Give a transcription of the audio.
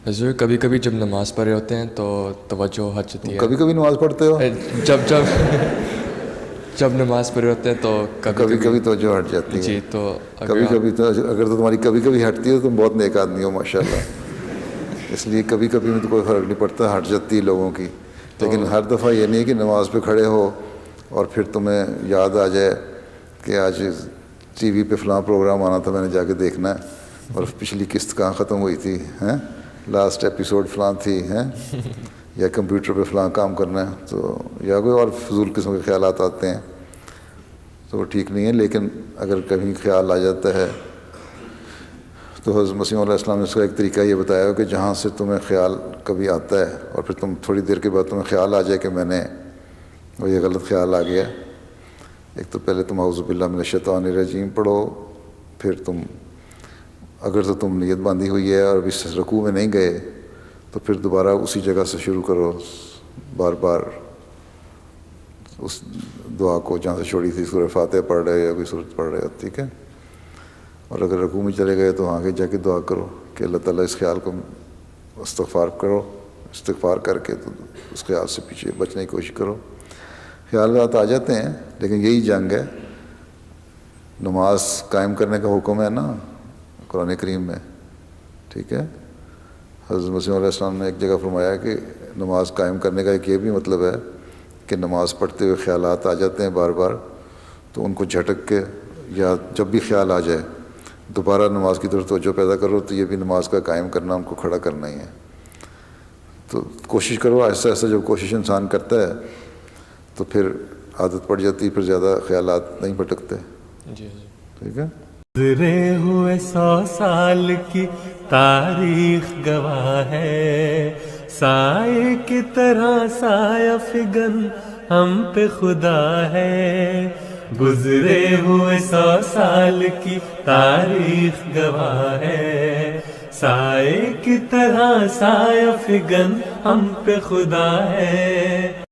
حضور کبھی کبھی جب نماز پڑھ رہے ہوتے ہیں تو توجہ ہٹ جاتی ہے. کبھی کبھی نماز پڑھتے ہو؟ جب نماز پڑھ رہے ہوتے ہیں تو کبھی کبھی توجہ ہٹ جاتی ہے. جی تو کبھی کبھی تو اگر تو تمہاری کبھی کبھی ہٹتی ہے تو تم بہت نیک آدمی ہو ماشاء اللہ. اس لیے کبھی کبھی میں تو کوئی فرق نہیں پڑتا، ہٹ جاتی ہے لوگوں کی. لیکن ہر دفعہ یہ نہیں کہ نماز پہ کھڑے ہو اور پھر تمہیں یاد آ جائے کہ آج ٹی وی پہ فلاں پروگرام آنا تھا، میں نے جا کے دیکھنا ہے، اور پچھلی قسط کہاں ختم ہوئی تھی، ہیں لاسٹ ایپیسوڈ فلاں تھی، ہیں یا کمپیوٹر پہ فلاں کام کرنا ہے، تو یا کوئی اور فضول قسم کے خیالات آتے ہیں تو وہ ٹھیک نہیں ہے. لیکن اگر کبھی خیال آ جاتا ہے تو حضرت مسیح علیہ السلام نے اس کا ایک طریقہ یہ بتایا کہ جہاں سے تمہیں خیال کبھی آتا ہے اور پھر تم تھوڑی دیر کے بعد تمہیں خیال آ جائے کہ میں نے وہ یہ غلط خیال آ گیا، ایک تو پہلے تم اعوذ باللہ من الشیطان الرجیم پڑھو، پھر تم اگر تو تم نیت باندھی ہوئی ہے اور ابھی رکوع میں نہیں گئے تو پھر دوبارہ اسی جگہ سے شروع کرو، بار بار اس دعا کو جہاں سے چھوڑی تھی، سورہ فاتحہ پڑھ رہے یا کوئی سورت پڑھ رہے ہو، ٹھیک ہے. اور اگر رکوع میں چلے گئے تو آگے جا کے دعا کرو کہ اللہ تعالیٰ اس خیال کو استغفار کرو، استغفار کر کے تو اس خیال سے پیچھے بچنے کی کوشش کرو. خیالات آ جاتے ہیں لیکن یہی جنگ ہے. نماز قائم کرنے کا حکم ہے نا قرآن کریم میں، ٹھیک ہے. حضرت مسیح علیہ السلام نے ایک جگہ فرمایا کہ نماز قائم کرنے کا ایک یہ بھی مطلب ہے کہ نماز پڑھتے ہوئے خیالات آ جاتے ہیں بار بار، تو ان کو جھٹک کے یا جب بھی خیال آ جائے دوبارہ نماز کی طرف توجہ پیدا کرو. تو یہ بھی نماز کا قائم کرنا، ان کو کھڑا کرنا ہی ہے. تو کوشش کرو آہستہ آہستہ، جب کوشش انسان کرتا ہے تو پھر عادت پڑ جاتی، پھر زیادہ خیالات نہیں بھٹکتے. جی ٹھیک ہے. گزرے ہوئے 100 سال کی تاریخ گواہ ہے، سائے کی طرح سایہ فگن ہم پہ خدا ہے. گزرے ہوئے 100 سال کی تاریخ گواہ ہے، سائے کی طرح سایہ فگن ہم پہ خدا ہے.